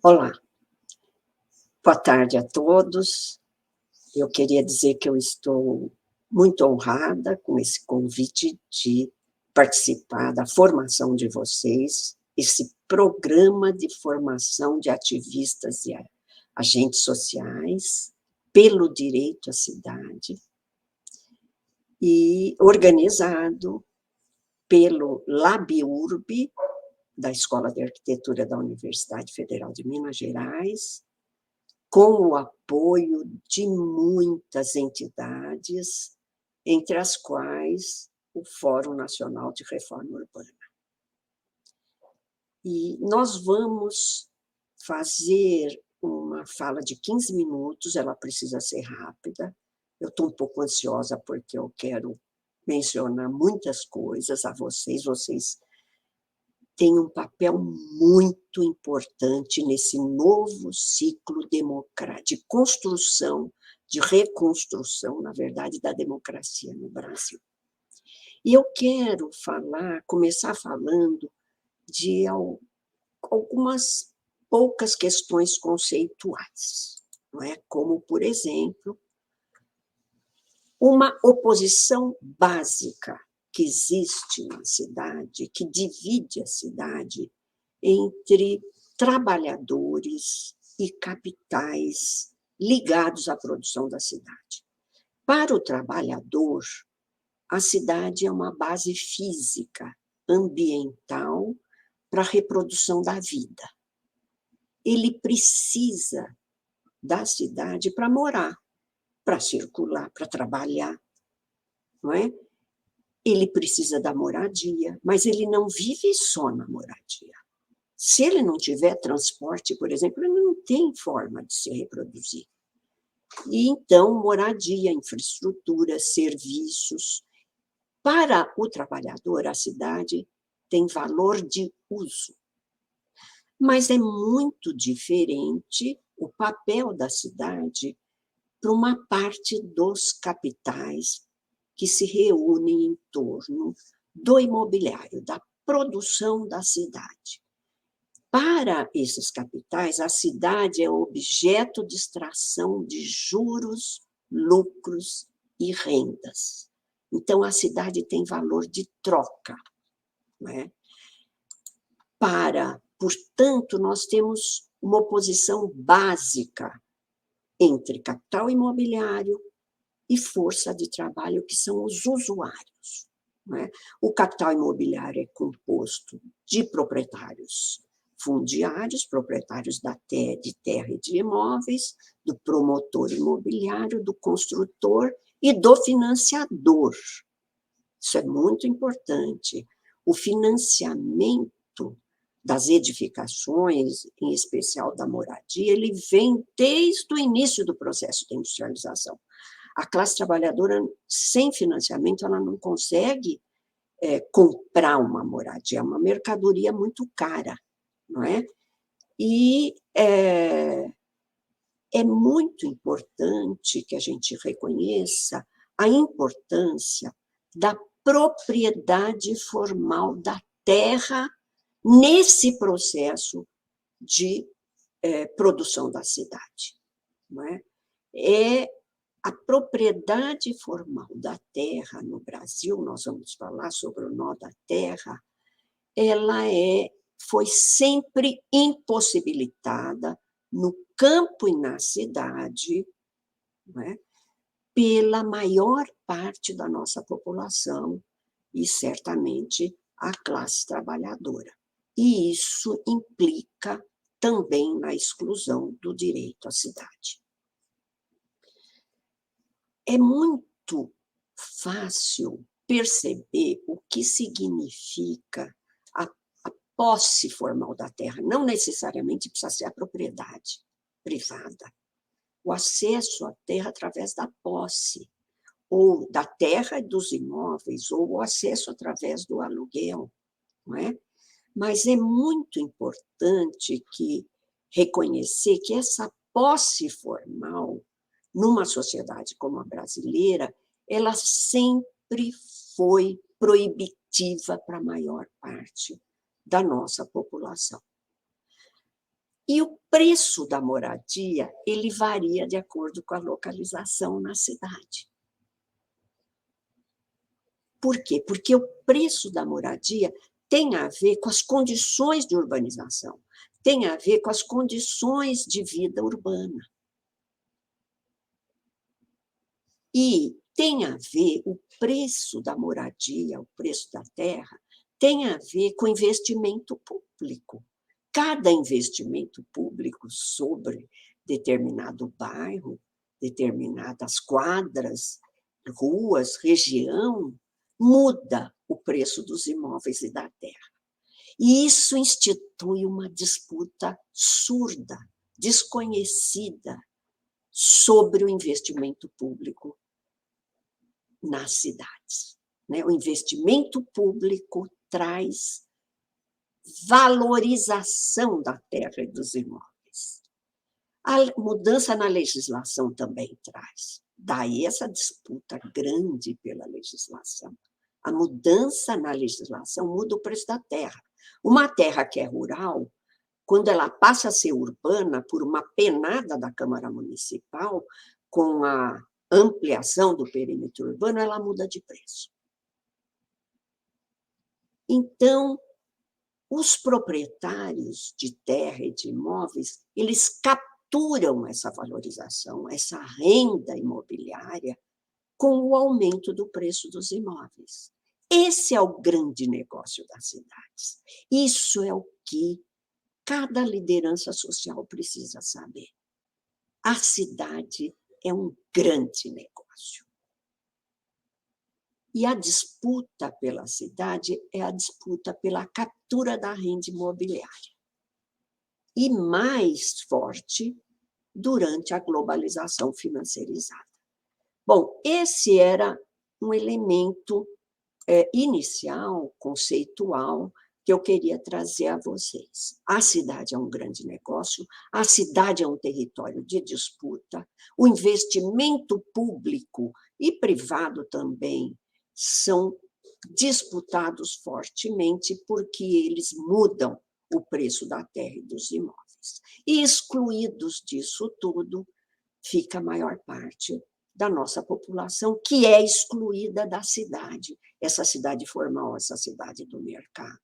Olá, boa tarde a todos. Eu queria dizer que eu estou muito honrada com esse convite de participar da formação de vocês, esse programa de formação de ativistas e agentes sociais pelo direito à cidade, e organizado pelo LabURB, da Escola de Arquitetura da Universidade Federal de Minas Gerais, com o apoio de muitas entidades, entre as quais o Fórum Nacional de Reforma Urbana. E nós vamos fazer uma fala de 15 minutos, ela precisa ser rápida. Eu estou um pouco ansiosa porque eu quero mencionar muitas coisas a vocês. Vocês têm um papel muito importante nesse novo ciclo de construção, de reconstrução, na verdade, da democracia no Brasil. E eu quero começar falando de algumas poucas questões conceituais, não é? Como, por exemplo, uma oposição básica que existe na cidade, que divide a cidade entre trabalhadores e capitais ligados à produção da cidade. Para o trabalhador, a cidade é uma base física, ambiental, para a reprodução da vida. Ele precisa da cidade para morar, para circular, para trabalhar, não é? Ele precisa da moradia, mas ele não vive só na moradia. Se ele não tiver transporte, por exemplo, ele não tem forma de se reproduzir. E então, moradia, infraestrutura, serviços. Para o trabalhador, a cidade tem valor de uso. Mas é muito diferente o papel da cidade para uma parte dos capitais que se reúnem em torno do imobiliário, da produção da cidade. Para esses capitais, a cidade é objeto de extração de juros, lucros e rendas. Então, a cidade tem valor de troca, não é? Portanto, nós temos uma oposição básica entre capital imobiliário e força de trabalho, que são os usuários, não é? O capital imobiliário é composto de proprietários fundiários, proprietários de terra e de imóveis, do promotor imobiliário, do construtor e do financiador. Isso é muito importante. O financiamento das edificações, em especial da moradia, ele vem desde o início do processo de industrialização. A classe trabalhadora, sem financiamento, ela não consegue comprar uma moradia, é uma mercadoria muito cara, não é? E é muito importante que a gente reconheça a importância da propriedade formal da terra nesse processo de produção da cidade, não é? A propriedade formal da terra no Brasil, nós vamos falar sobre o nó da terra, ela foi sempre impossibilitada no campo e na cidade, não é? Pela maior parte da nossa população e, certamente, a classe trabalhadora. E isso implica também na exclusão do direito à cidade. É muito fácil perceber o que significa a posse formal da terra. Não necessariamente precisa ser a propriedade privada. O acesso à terra através da posse, ou da terra e dos imóveis, ou o acesso através do aluguel, não é? Mas é muito importante reconhecer que essa posse formal, numa sociedade como a brasileira, ela sempre foi proibitiva para a maior parte da nossa população. E o preço da moradia, ele varia de acordo com a localização na cidade. Por quê? Porque o preço da moradia tem a ver com as condições de urbanização, tem a ver com as condições de vida urbana. E tem a ver, o preço da moradia, o preço da terra, tem a ver com investimento público. Cada investimento público sobre determinado bairro, determinadas quadras, ruas, região, muda o preço dos imóveis e da terra. E isso institui uma disputa surda, desconhecida, sobre o investimento público nas cidades. O investimento público traz valorização da terra e dos imóveis. A mudança na legislação também traz. Daí essa disputa grande pela legislação. A mudança na legislação muda o preço da terra. Uma terra que é rural, quando ela passa a ser urbana por uma penada da Câmara Municipal, com a ampliação do perímetro urbano, ela muda de preço. Então, os proprietários de terra e de imóveis, eles capturam essa valorização, essa renda imobiliária, com o aumento do preço dos imóveis. Esse é o grande negócio das cidades. Isso é o que cada liderança social precisa saber. A cidade é um grande negócio. E a disputa pela cidade é a disputa pela captura da renda imobiliária. E mais forte durante a globalização financeirizada. Bom, esse era um elemento inicial, conceitual, que eu queria trazer a vocês. A cidade é um grande negócio, a cidade é um território de disputa, o investimento público e privado também são disputados fortemente porque eles mudam o preço da terra e dos imóveis. E excluídos disso tudo, fica a maior parte da nossa população, que é excluída da cidade, essa cidade formal, essa cidade do mercado.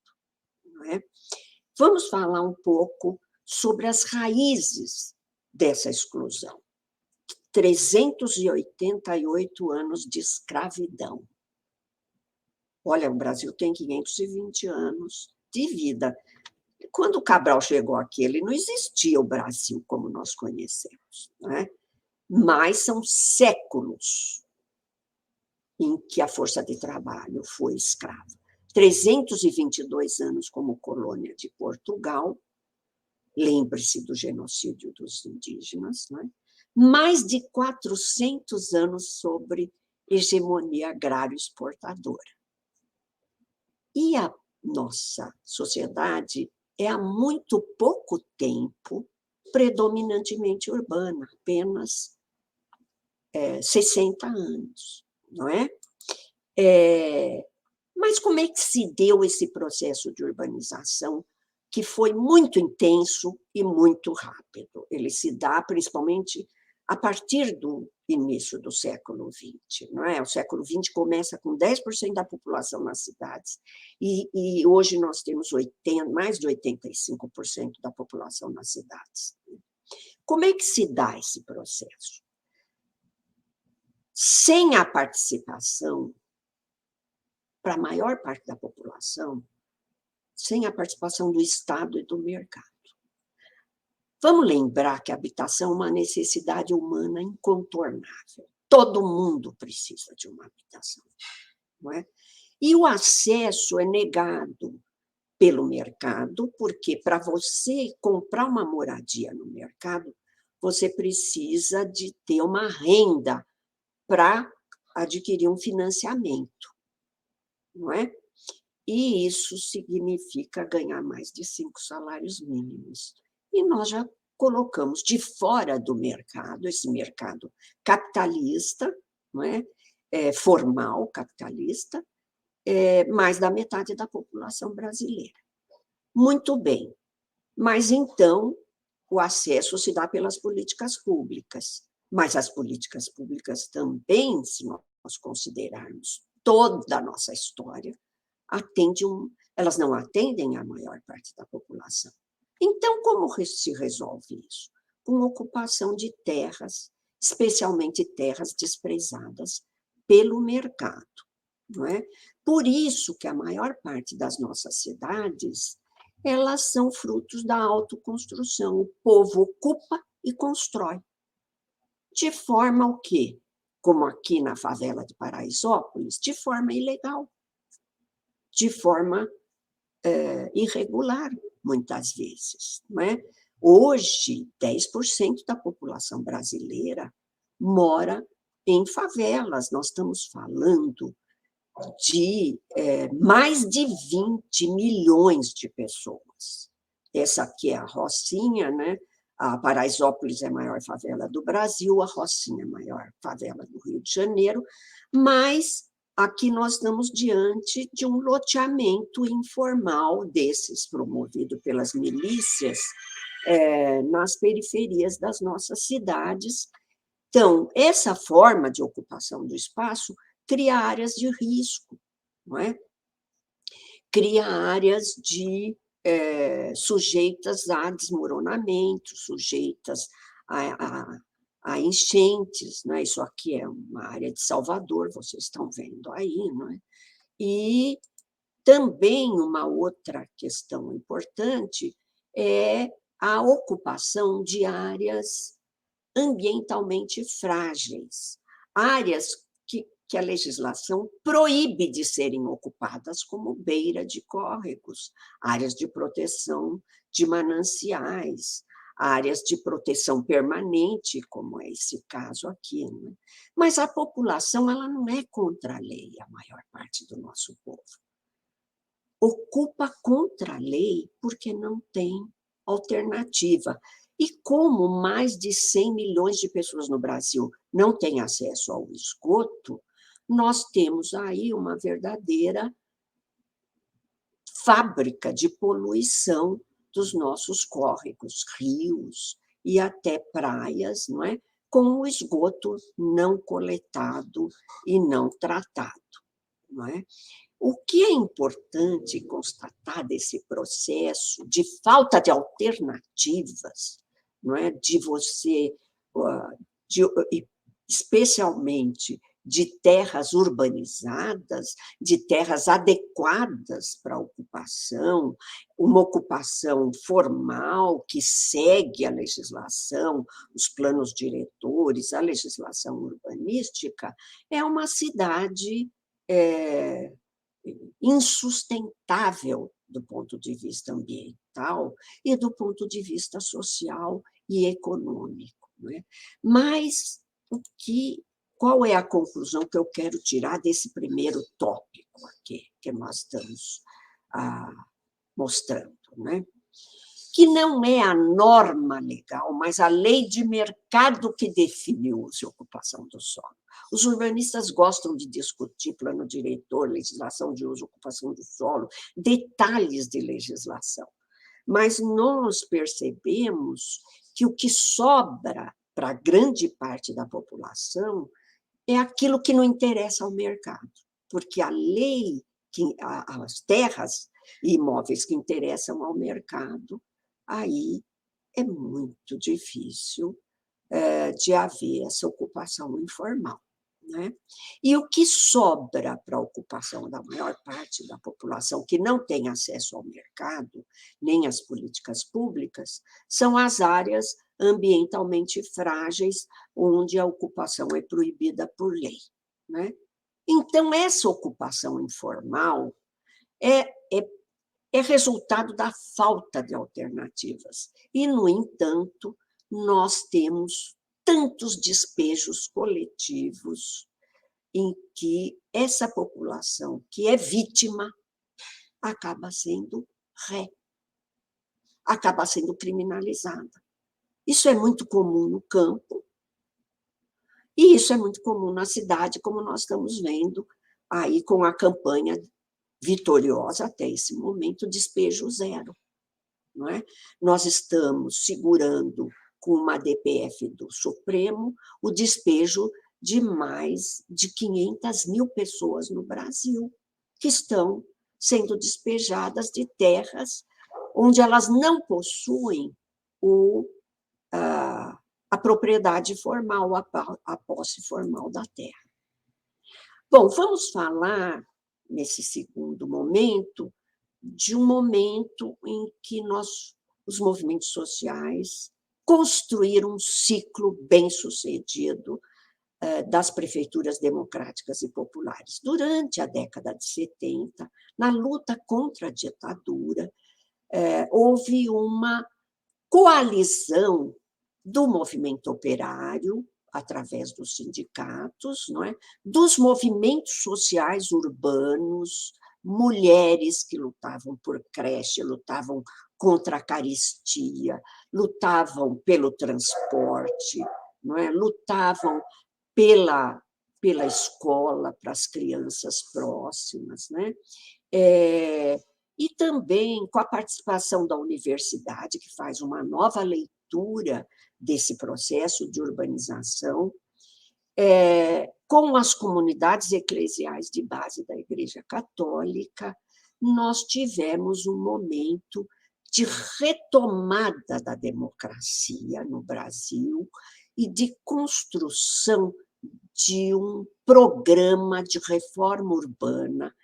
Não é? Vamos falar um pouco sobre as raízes dessa exclusão. 388 anos de escravidão. Olha, o Brasil tem 520 anos de vida. Quando o Cabral chegou aqui, ele não existia o Brasil como nós conhecemos, não é? Mas são séculos em que a força de trabalho foi escrava. 322 anos como colônia de Portugal, lembre-se do genocídio dos indígenas, não é? Mais de 400 anos sobre hegemonia agrário-exportadora. E a nossa sociedade é há muito pouco tempo predominantemente urbana, apenas 60 anos, não é? Mas como é que se deu esse processo de urbanização, que foi muito intenso e muito rápido? Ele se dá principalmente a partir do início do século XX, não é? O século XX começa com 10% da população nas cidades, e hoje nós temos mais de 85% da população nas cidades. Como é que se dá esse processo? Sem a participação, para a maior parte da população, sem a participação do Estado e do mercado. Vamos lembrar que a habitação é uma necessidade humana incontornável. Todo mundo precisa de uma habitação, não é? E o acesso é negado pelo mercado, porque para você comprar uma moradia no mercado, você precisa de ter uma renda para adquirir um financiamento, não é? E isso significa ganhar mais de 5 salários mínimos. E nós já colocamos de fora do mercado, esse mercado capitalista, não é? Formal capitalista, mais da metade da população brasileira. Muito bem, mas então o acesso se dá pelas políticas públicas, mas as políticas públicas também, se nós considerarmos toda a nossa história, elas não atendem a maior parte da população. Então, como se resolve isso? Com ocupação de terras, especialmente terras desprezadas pelo mercado, não é? Por isso que a maior parte das nossas cidades, elas são frutos da autoconstrução. O povo ocupa e constrói. De forma o quê? Como aqui na favela de Paraisópolis, de forma ilegal, de forma irregular, muitas vezes. Não é? Hoje, 10% da população brasileira mora em favelas. Nós estamos falando de mais de 20 milhões de pessoas. Essa aqui é a Rocinha, né? A Paraisópolis é a maior favela do Brasil, a Rocinha é a maior favela do Rio de Janeiro, mas aqui nós estamos diante de um loteamento informal desses, promovido pelas milícias, nas periferias das nossas cidades. Então, essa forma de ocupação do espaço cria áreas de risco, não é? Cria áreas sujeitas a desmoronamento, sujeitas a enchentes, né? Isso aqui é uma área de Salvador, vocês estão vendo aí, não é? E também uma outra questão importante é a ocupação de áreas ambientalmente frágeis, áreas que a legislação proíbe de serem ocupadas, como beira de córregos, áreas de proteção de mananciais, áreas de proteção permanente, como é esse caso aqui. Né? Mas a população ela não é contra a lei, a maior parte do nosso povo. Ocupa contra a lei porque não tem alternativa. E como mais de 100 milhões de pessoas no Brasil não têm acesso ao esgoto, nós temos aí uma verdadeira fábrica de poluição dos nossos córregos, rios e até praias, não é? Com o esgoto não coletado e não tratado, não é? O que é importante constatar desse processo de falta de alternativas, não é? De você, especialmente de terras urbanizadas, de terras adequadas para a ocupação, uma ocupação formal que segue a legislação, os planos diretores, a legislação urbanística, é uma cidade insustentável do ponto de vista ambiental e do ponto de vista social e econômico. Não é? Mas qual é a conclusão que eu quero tirar desse primeiro tópico aqui que nós estamos mostrando? Né? Que não é a norma legal, mas a lei de mercado que define o uso e ocupação do solo. Os urbanistas gostam de discutir plano diretor, legislação de uso e ocupação do solo, detalhes de legislação. Mas nós percebemos que o que sobra para grande parte da população é aquilo que não interessa ao mercado, porque a lei, as terras e imóveis que interessam ao mercado, aí é muito difícil de haver essa ocupação informal. Né? E o que sobra para a ocupação da maior parte da população que não tem acesso ao mercado, nem às políticas públicas, são as áreas ambientalmente frágeis, onde a ocupação é proibida por lei. Né? Então, essa ocupação informal é resultado da falta de alternativas. E, no entanto, nós temos tantos despejos coletivos em que essa população que é vítima acaba sendo acaba sendo criminalizada. Isso é muito comum no campo e isso é muito comum na cidade, como nós estamos vendo aí com a campanha vitoriosa até esse momento, Despejo Zero. não é? Nós estamos segurando com uma DPF do Supremo o despejo de mais de 500 mil pessoas no Brasil, que estão sendo despejadas de terras onde elas não possuem a propriedade formal, a posse formal da terra. Bom, vamos falar, nesse segundo momento, de um momento em que os movimentos sociais construíram um ciclo bem-sucedido das prefeituras democráticas e populares. Durante a década de 70, na luta contra a ditadura, houve uma coalizão do movimento operário, através dos sindicatos, não é? Dos movimentos sociais urbanos, mulheres que lutavam por creche, lutavam contra a carestia, lutavam pelo transporte, não é? Lutavam pela escola para as crianças próximas, né? E também com a participação da universidade, que faz uma nova leitura desse processo de urbanização, com as comunidades eclesiais de base da Igreja Católica, nós tivemos um momento de retomada da democracia no Brasil e de construção de um programa de reforma urbana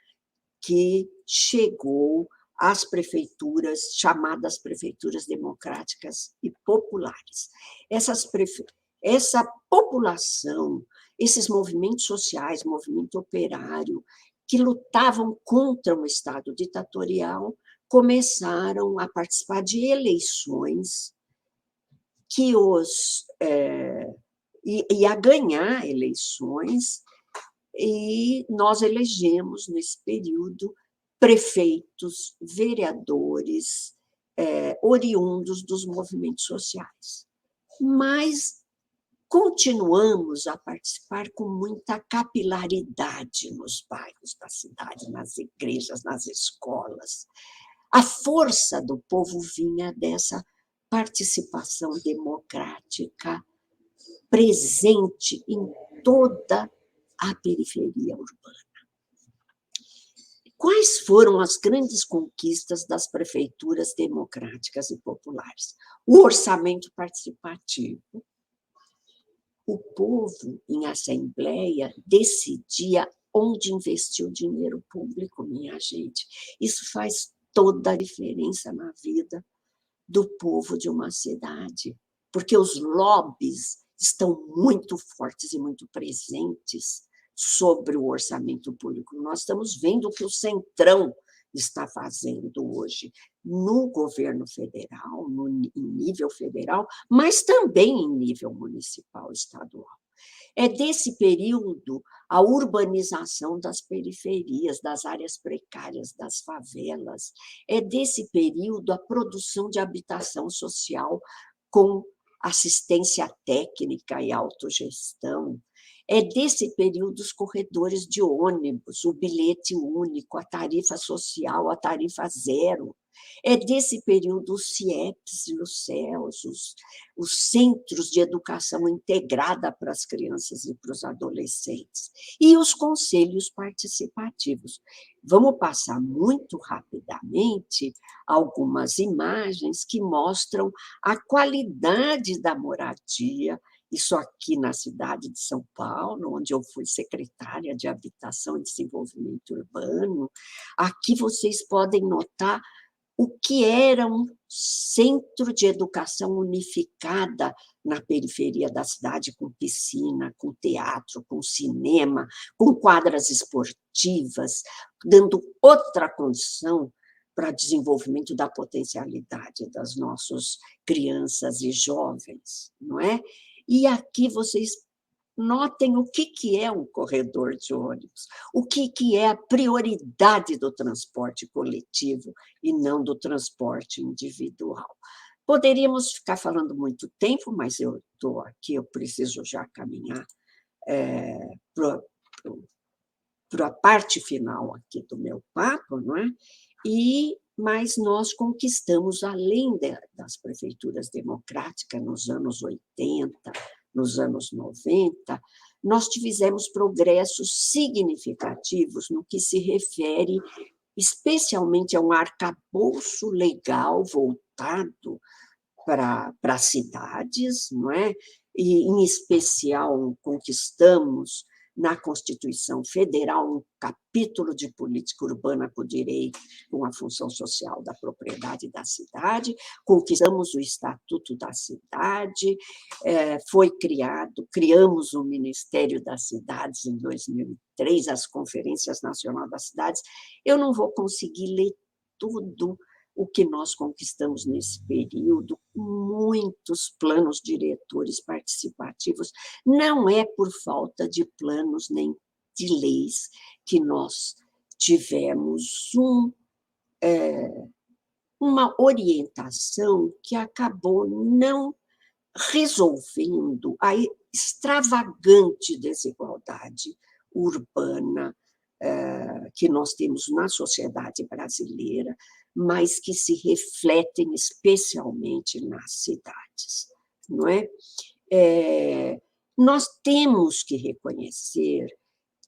que chegou às prefeituras, chamadas prefeituras democráticas e populares. Essa população, esses movimentos sociais, movimento operário, que lutavam contra um Estado ditatorial, começaram a participar de eleições e a ganhar eleições, e nós elegemos, nesse período, prefeitos, vereadores, oriundos dos movimentos sociais. Mas continuamos a participar com muita capilaridade nos bairros da cidade, nas igrejas, nas escolas. A força do povo vinha dessa participação democrática presente em toda a periferia urbana. Quais foram as grandes conquistas das prefeituras democráticas e populares? O orçamento participativo. O povo, em assembleia, decidia onde investir o dinheiro público, minha gente. Isso faz toda a diferença na vida do povo de uma cidade, porque os lobbies estão muito fortes e muito presentes sobre o orçamento público. Nós estamos vendo o que o Centrão está fazendo hoje no governo federal, em nível federal, mas também em nível municipal, estadual. É desse período a urbanização das periferias, das áreas precárias, das favelas. É desse período a produção de habitação social com assistência técnica e autogestão. É desse período os corredores de ônibus, o bilhete único, a tarifa social, a tarifa zero. É desse período os CIEPs e os CELS, os centros de educação integrada para as crianças e para os adolescentes, e os conselhos participativos. Vamos passar muito rapidamente algumas imagens que mostram a qualidade da moradia, isso aqui na cidade de São Paulo, onde eu fui secretária de Habitação e Desenvolvimento Urbano. Aqui vocês podem notar o que era um centro de educação unificada na periferia da cidade, com piscina, com teatro, com cinema, com quadras esportivas, dando outra condição para o desenvolvimento da potencialidade das nossas crianças e jovens, não é? E aqui vocês notem o que é um corredor de ônibus, o que é a prioridade do transporte coletivo e não do transporte individual. Poderíamos ficar falando muito tempo, mas eu estou aqui, eu preciso já caminhar para a parte final aqui do meu papo, não é? E mas nós conquistamos, além das prefeituras democráticas, nos anos 80, nos anos 90, nós tivemos progressos significativos no que se refere especialmente a um arcabouço legal voltado para as cidades, não é? E, em especial, conquistamos na Constituição Federal um capítulo de política urbana com o direito, com a função social da propriedade da cidade, conquistamos o Estatuto da Cidade, criamos o Ministério das Cidades em 2003, as Conferências Nacionais das Cidades. Eu não vou conseguir ler tudo o que nós conquistamos nesse período, muitos planos diretores participativos. Não é por falta de planos nem de leis que nós tivemos uma orientação que acabou não resolvendo a extravagante desigualdade urbana que nós temos na sociedade brasileira, mas que se refletem especialmente nas cidades, não é? Nós temos que reconhecer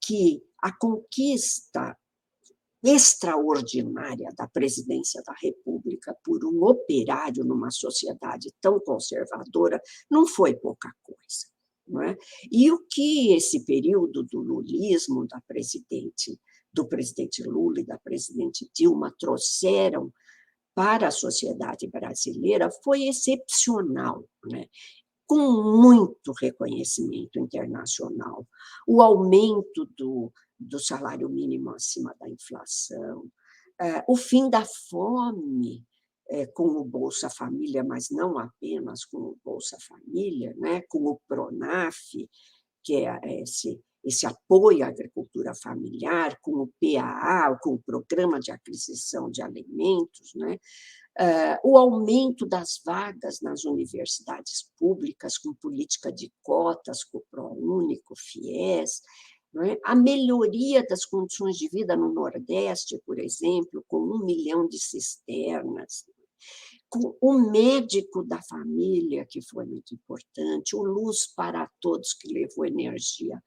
que a conquista extraordinária da presidência da República por um operário numa sociedade tão conservadora não foi pouca coisa. Não é? E o que esse período do lulismo do presidente Lula e da presidente Dilma trouxeram para a sociedade brasileira foi excepcional, né? Com muito reconhecimento internacional. O aumento do salário mínimo acima da inflação, o fim da fome com o Bolsa Família, mas não apenas com o Bolsa Família, né? Com o PRONAF, que é esse apoio à agricultura familiar, com o PAA, com o Programa de Aquisição de Alimentos, né? O aumento das vagas nas universidades públicas, com política de cotas, com o ProUni, com o FIES, não é? A melhoria das condições de vida no Nordeste, por exemplo, com 1 milhão de cisternas, com o médico da família, que foi muito importante, o Luz para Todos, que levou energia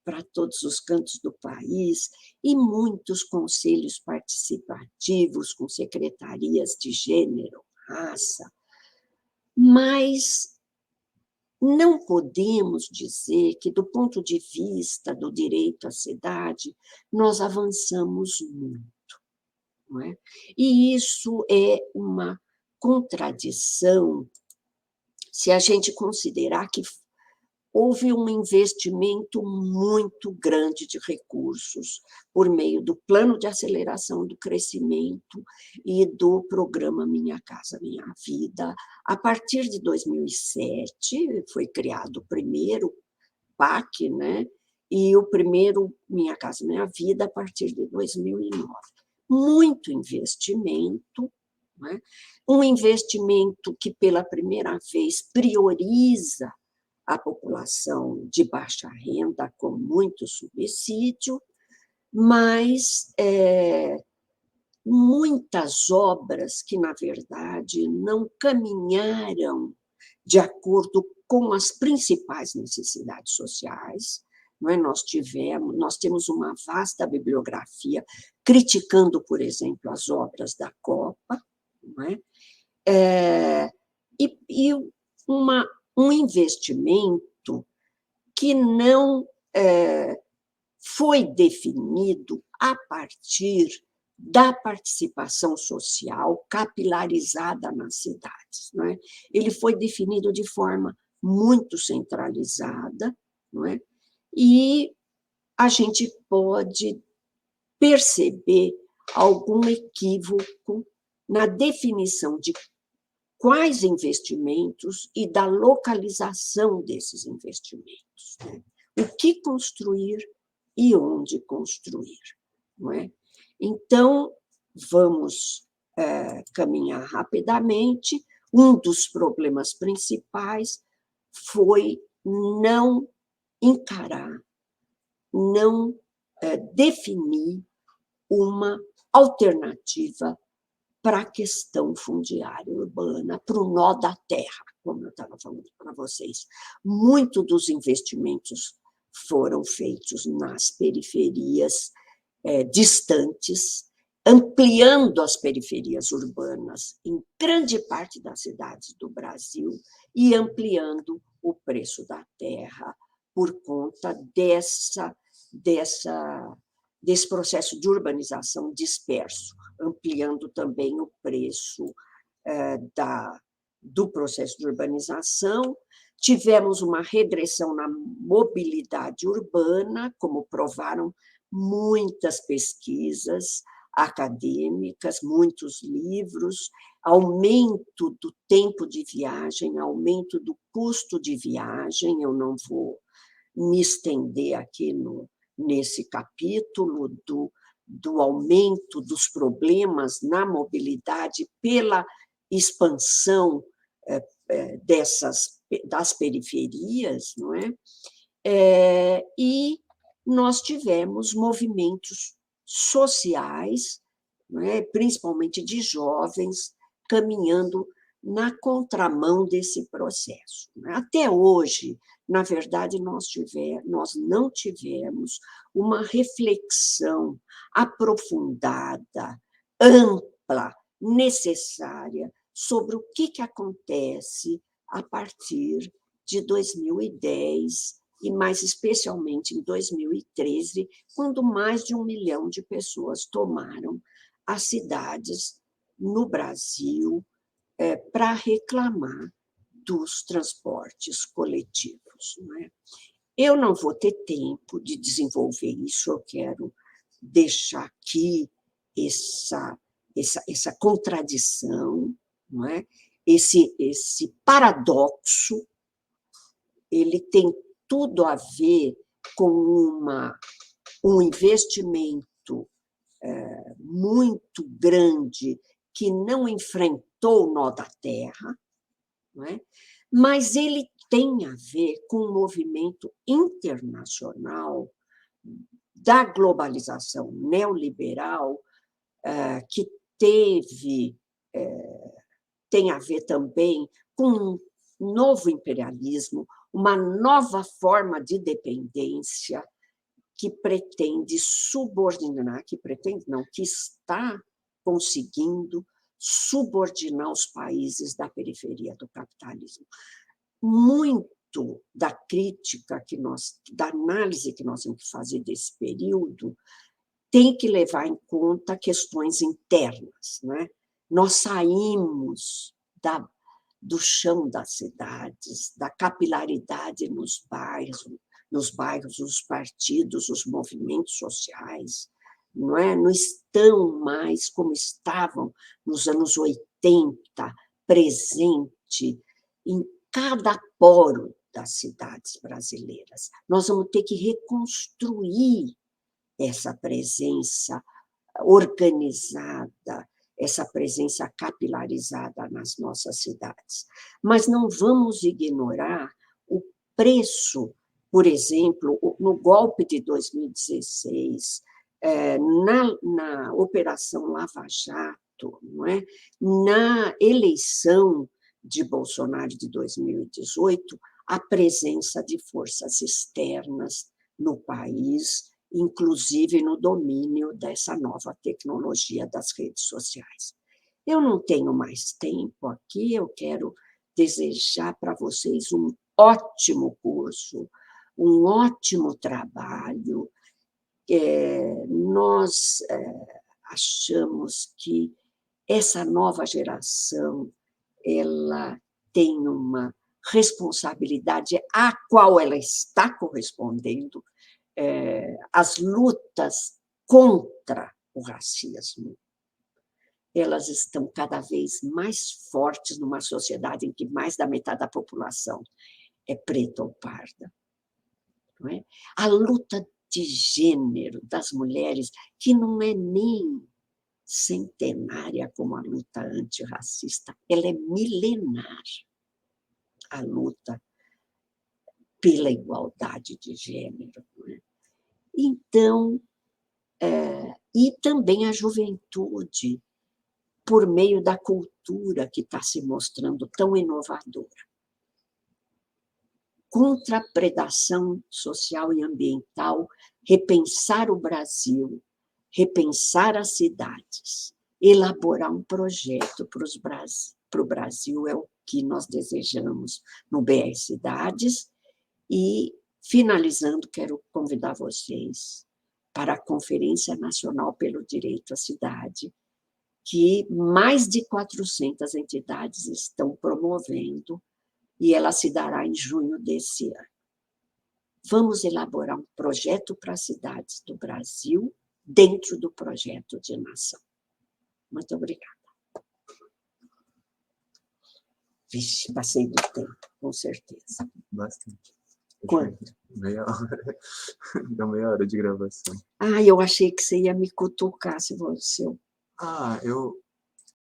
para todos os cantos do país, e muitos conselhos participativos com secretarias de gênero, raça. Mas não podemos dizer que, do ponto de vista do direito à cidade, nós avançamos muito. Não é? E isso é uma contradição se a gente considerar que houve um investimento muito grande de recursos por meio do Plano de Aceleração do Crescimento e do programa Minha Casa Minha Vida. A partir de 2007, foi criado o primeiro PAC, né? E o primeiro Minha Casa Minha Vida a partir de 2009. Muito investimento, né? Um investimento que, pela primeira vez, prioriza a população de baixa renda com muito subsídio, mas muitas obras que, na verdade, não caminharam de acordo com as principais necessidades sociais. Não é? Nós temos uma vasta bibliografia criticando, por exemplo, as obras da Copa, não é? E um investimento que não foi definido a partir da participação social capilarizada nas cidades. Não é? Ele foi definido de forma muito centralizada, não é? E a gente pode perceber algum equívoco na definição de quais investimentos e da localização desses investimentos. Né? O que construir e onde construir. Não é? Então, vamos caminhar rapidamente. Um dos problemas principais foi não encarar, não definir uma alternativa para a questão fundiária urbana, para o nó da terra, como eu estava falando para vocês. Muito dos investimentos foram feitos nas periferias distantes, ampliando as periferias urbanas em grande parte das cidades do Brasil e ampliando o preço da terra por conta desse processo de urbanização disperso, ampliando também o preço do processo de urbanização. Tivemos uma regressão na mobilidade urbana, como provaram muitas pesquisas acadêmicas, muitos livros, aumento do tempo de viagem, aumento do custo de viagem. Eu não vou me estender aqui nesse capítulo do aumento dos problemas na mobilidade pela expansão das periferias, não é? E nós tivemos movimentos sociais, não é? Principalmente de jovens, caminhando na contramão desse processo. Até hoje, na verdade, nós não tivemos uma reflexão aprofundada, ampla, necessária sobre o que acontece a partir de 2010 e, mais especialmente, em 2013, quando mais de 1 milhão de pessoas tomaram as cidades no Brasil para reclamar dos transportes coletivos. Não é? Eu não vou ter tempo de desenvolver isso, eu quero deixar aqui essa contradição, não é? Esse paradoxo, ele tem tudo a ver com um investimento muito grande que não enfrentou o nó da terra, não é? Mas ele tem a ver com o movimento internacional da globalização neoliberal, que tem a ver também com um novo imperialismo, uma nova forma de dependência que pretende subordinar, que está conseguindo subordinar os países da periferia do capitalismo. Muito da crítica da análise que nós temos que fazer desse período tem que levar em conta questões internas, né? Nós saímos do chão das cidades, da capilaridade nos bairros, os partidos, os movimentos sociais, não estão mais como estavam nos anos 80, presente em cada poro das cidades brasileiras. Nós vamos ter que reconstruir essa presença organizada, essa presença capilarizada nas nossas cidades. Mas não vamos ignorar o preço, por exemplo, no golpe de 2016, na Operação Lava Jato, não é? Na eleição de Bolsonaro de 2018, a presença de forças externas no país, inclusive no domínio dessa nova tecnologia das redes sociais. Eu não tenho mais tempo aqui, eu quero desejar para vocês um ótimo curso, um ótimo trabalho. Nós achamos que essa nova geração ela tem uma responsabilidade à qual ela está correspondendo, as lutas contra o racismo. Elas estão cada vez mais fortes numa sociedade em que mais da metade da população é preta ou parda. Não é? A luta de gênero das mulheres, que não é nem centenária como a luta antirracista, ela é milenar, a luta pela igualdade de gênero. Não é? Então, e também a juventude por meio da cultura que está se mostrando tão inovadora. Contra a predação social e ambiental, repensar o Brasil, repensar as cidades, elaborar um projeto para o Brasil, é o que nós desejamos no BR Cidades. E, finalizando, quero convidar vocês para a Conferência Nacional pelo Direito à Cidade, que mais de 400 entidades estão promovendo, e ela se dará em junho desse ano. Vamos elaborar um projeto para as cidades do Brasil, dentro do projeto de nação. Muito obrigada. Vixe, passei do tempo, com certeza. Bastante. Quanto? Meia hora. Deu meia hora de gravação. Ah, eu achei que você ia me cutucar se você... Eu